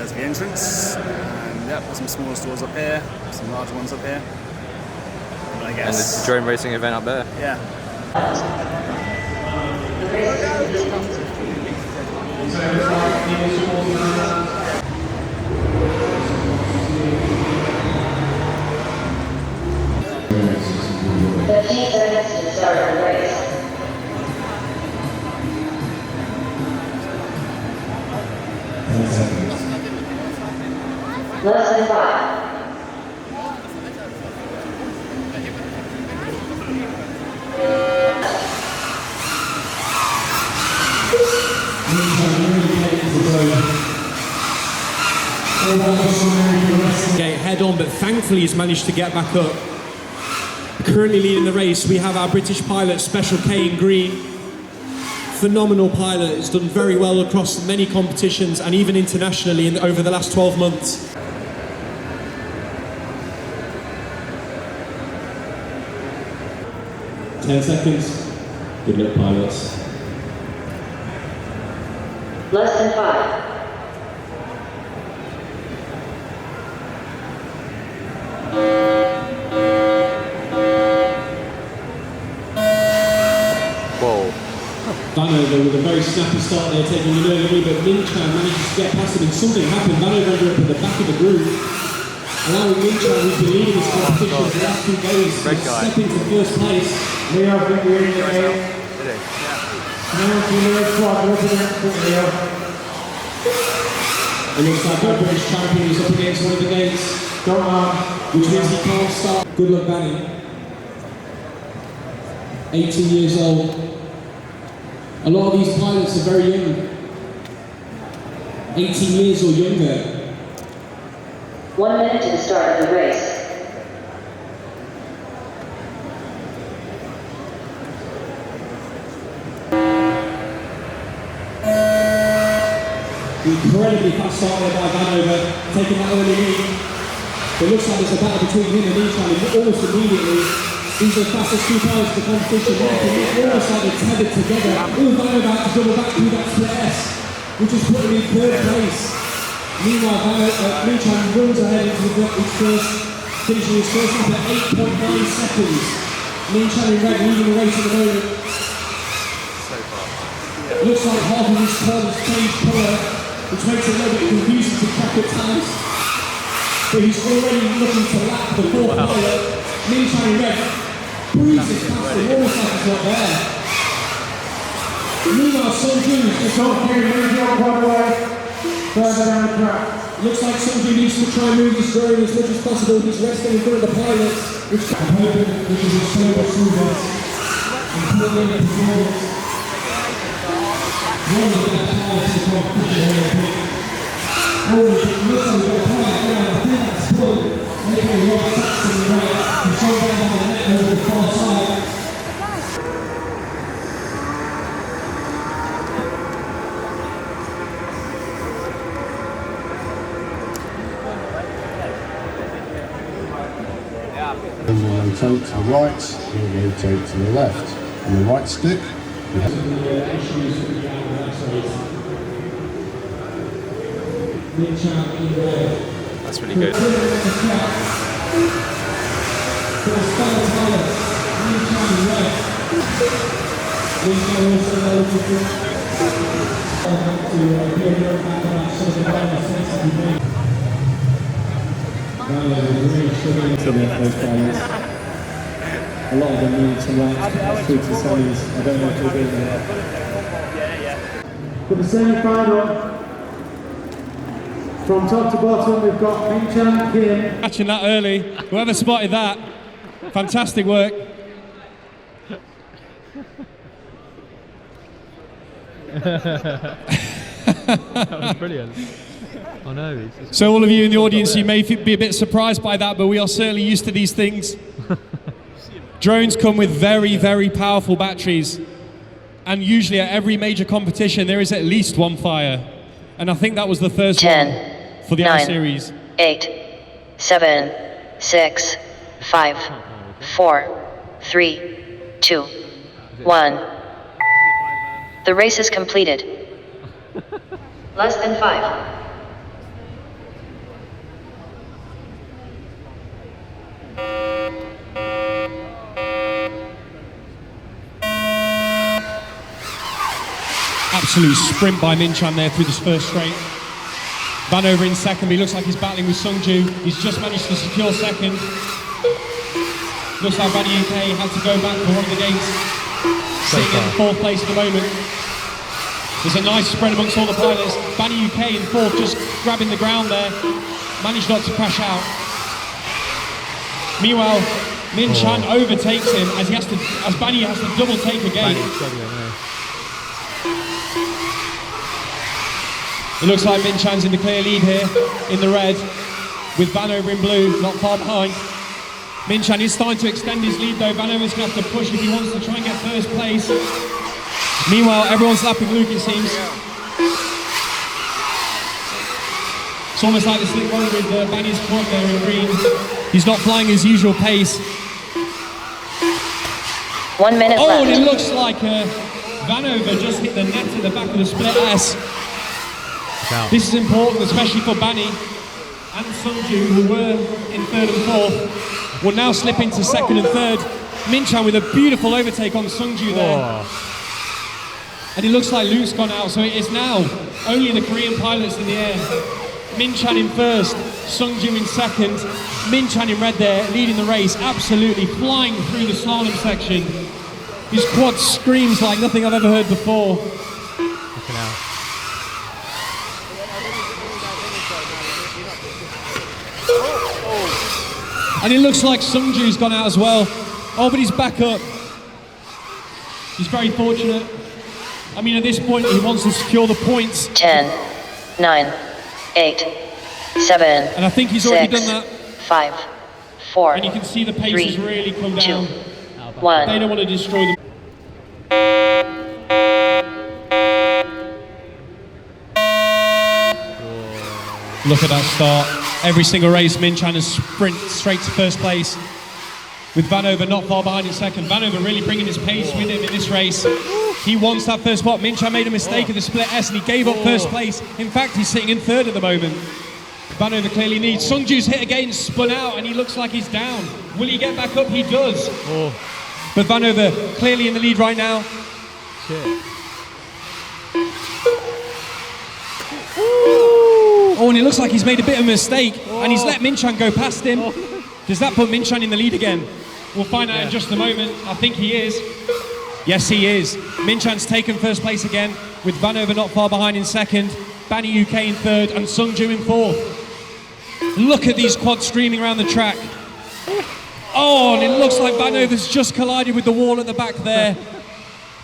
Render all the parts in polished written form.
as the entrance. And yeah, there's some smaller stores up here, some larger ones up here. But I guess. And the drone racing event up there. Yeah. Less than 5. Okay, head on, but thankfully he's managed to get back up. Currently leading the race, we have our British pilot, Special K in green. Phenomenal pilot, has done very well across many competitions and even internationally over the last 12 months. Ten seconds. Good luck, pilots. Less than 5. Vanover with a very snappy start there, taking the early lead, but Minchan manages to get past him, and something happened. Vanover ended up at the back of the group, allowing Minchan, who's been leading this competition for the last 2 days, to step into first place. Leo, I think we're in the game. Now to Leo squad, up against Leo. It looks like our British champion is up against one of the gates, which means he can't start. Good luck, Danny. 18 years old. A lot of these pilots are very young, 18 years or younger. 1 minute to the start of the race. Incredibly fast start there by Vanover, taking that early lead. It looks like there's a battle between him and Minchan almost immediately. These are the fastest 2 pilots in the competition. Almost like they're tethered together. Vanover about to double back through that split S, which is put him in 3rd place. Meanwhile, Minchan runs ahead into his first, finishing his first lap at 8.9 seconds. Minchan in red leading the race at the moment. So far. Looks like half of his car has changed colour, which makes it a little bit confusing to track at times. But he's already looking to lap the 4th pilot. Minchan in red breezes past him, almost like he's not there. Meanwhile, Sunju just not here, moving on quite a way further down the track. Looks like Sunju needs to try and move his drone as much as possible. He's resting in front of the pilots. I'm hoping that we can just slow through this and put in the performance. One of the best pilots in the competition here. Looks like we've got a pilot now. I think that's good. Making a lot of tax in the right. Control down on the net over the far side. And we'll rotate to the right, we'll rotate to the left. On the right stick, we have That's really good. A lot of them need some laps through to semis. I don't know if we'll be there. For the semi-final, from top to bottom, we've got Minchan, Kim. Catching that early. Whoever spotted that, fantastic work. That was brilliant. I know. So all of you in the audience, you may be a bit surprised by that, but we are certainly used to these things. Drones come with very, very powerful batteries. And usually at every major competition, there is at least one fire. And I think that was the first 10, one for the 9, I-Series. 8, 7, 6, 5, 4, 3, 2, 1. The race is completed. Less than 5. Absolute sprint by Min-Chan there through this first straight. Vanover in second, but he looks like he's battling with Sungju. He's just managed to secure second. Looks like Bani UK had to go back for one of the gates. Sitting in fourth place at the moment. There's a nice spread amongst all the pilots. Bani UK in fourth, just grabbing the ground there. Managed not to crash out. Meanwhile, Min-Chan overtakes him as Bani has to double take again. It looks like Min-Chan's in the clear lead here, in the red, with Vanover in blue, not far behind. Min-Chan is starting to extend his lead though. Vanover's going to have to push if he wants to try and get first place. Meanwhile, everyone's lapping Luke, it seems. It's almost like the slick one with Bani's quad there in green. He's not flying his usual pace. 1 minute left. Oh, and it looks like Vanover just hit the net at the back of the split S. This is important, especially for Bani and Sungju, who were in third and fourth, will now slip into second and third. Min-Chan with a beautiful overtake on Sungju there. And it looks like Luke's gone out, so it is now only the Korean pilots in the air. Min-Chan in first, Sungju in second. Min-Chan in red there, leading the race, absolutely flying through the slalom section. His quad screams like nothing I've ever heard before. And it looks like Sungju's gone out as well. Oh, but he's back up. He's very fortunate. I mean, at this point, he wants to secure the points. 10, 9, 8, 7. And I think he's already done that. 5, 4. And you can see the pace 3, has really come down. 2, 1. They don't want to destroy them. Look at that start. Every single race, Min-Chan has sprint straight to first place, with Vanover not far behind in second. Vanover really bringing his pace with him in this race. He wants that first spot. Min-Chan made a mistake at the split S and he gave up first place. In fact, he's sitting in third at the moment. Vanover clearly needs. Sungju's hit again, spun out, and he looks like he's down. Will he get back up? He does. But Vanover clearly in the lead right now. Oh, and it looks like he's made a bit of a mistake, and he's let Min-Chan go past him. Does that put Min-Chan in the lead again? We'll find out in just a moment. I think he is. Yes, he is. Min-Chan's taken first place again, with Vanover not far behind in second, Bani UK in third, and Sungju in fourth. Look at these quads streaming around the track. Oh, and it looks like Vanover's just collided with the wall at the back there.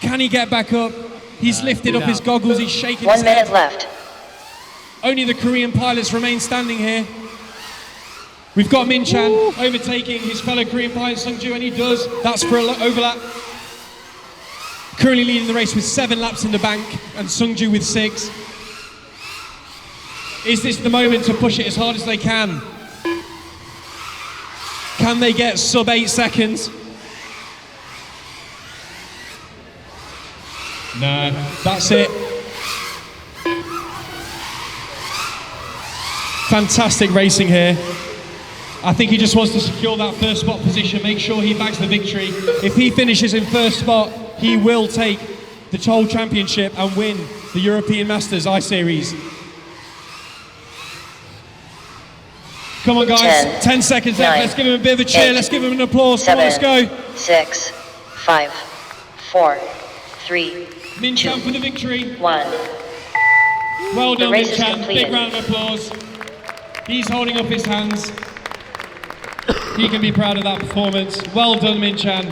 Can he get back up? He's lifted up his goggles, he's shaking his head. 1 minute left. Only the Korean pilots remain standing here. We've got Min-Chan overtaking his fellow Korean pilot Sungju, and he does. That's for an overlap. Currently leading the race with 7 laps in the bank, and Sungju with 6. Is this the moment to push it as hard as they can? Can they get sub 8 seconds? No, that's it. Fantastic racing here. I think he just wants to secure that first spot position, make sure he bags the victory. If he finishes in first spot, he will take the whole championship and win the European Masters I-Series. Come on guys, 10 seconds left. Let's give him a bit of a cheer. Let's give him an applause. Come on, let's go. 6, 5, 4, 3, Min-Chan for the victory. 1. Well done, race is Min-Chan. completed. Big round of applause. He's holding up his hands. He can be proud of that performance. Well done, Min-Chan.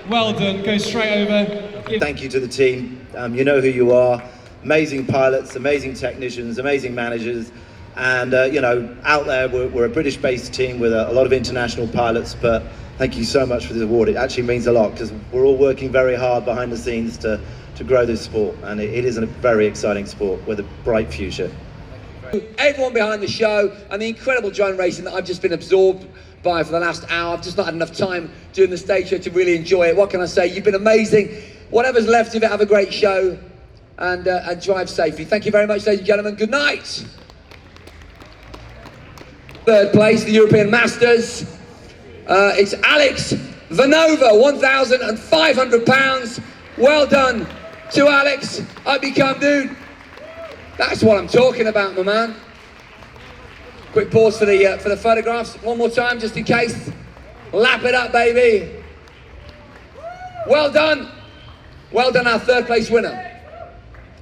Well done. Go straight over. Thank you to the team. You know who you are. Amazing pilots, amazing technicians, amazing managers. And, you know, out there, we're a British-based team with a lot of international pilots, but thank you so much for this award. It actually means a lot because we're all working very hard behind the scenes to grow this sport, and it is a very exciting sport with a bright future. Everyone behind the show and the incredible drone racing that I've just been absorbed by for the last hour. I've just not had enough time doing the stage show to really enjoy it. What can I say? You've been amazing. Whatever's left of it, have a great show and drive safely. Thank you very much, ladies and gentlemen. Good night. Third place, the European Masters. It's Alex Vanover, £1,500. Well done, To Alex, up you come, dude. That's what I'm talking about, my man. Quick pause for the photographs. One more time, just in case. Lap it up, baby. Well done. Well done, our third place winner.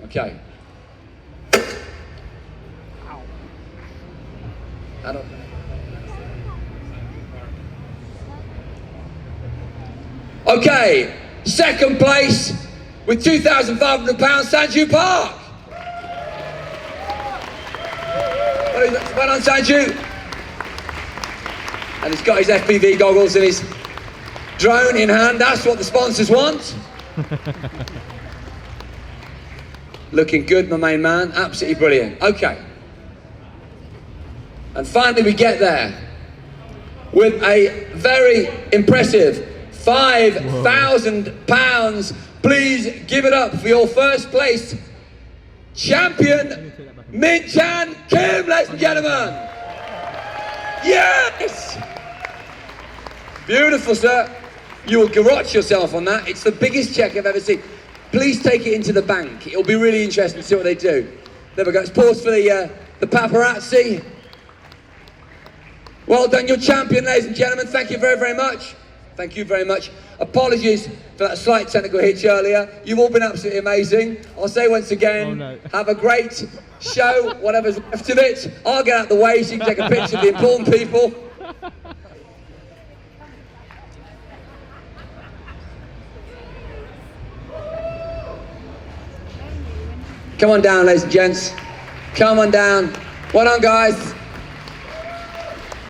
Okay. Okay, second place with £2,500, Sanju Park. Well done, Sanju. And he's got his FPV goggles and his drone in hand. That's what the sponsors want. Looking good, my main man. Absolutely brilliant. Okay. And finally we get there with a very impressive £5,000. Please give it up for your first place champion, Min Chan Kim, ladies and gentlemen. Yes! Beautiful, sir. You will garrote yourself on that. It's the biggest check I've ever seen. Please take it into the bank. It'll be really interesting to see what they do. There we go. Let's pause for the paparazzi. Well done, you're champion, ladies and gentlemen. Thank you very, very much. Thank you very much. Apologies for that slight technical hitch earlier. You've all been absolutely amazing. I'll say once again, have a great show, whatever's left of it. I'll get out the way so you can take a picture of the important people. Come on down, ladies and gents. Come on down. Well done, guys.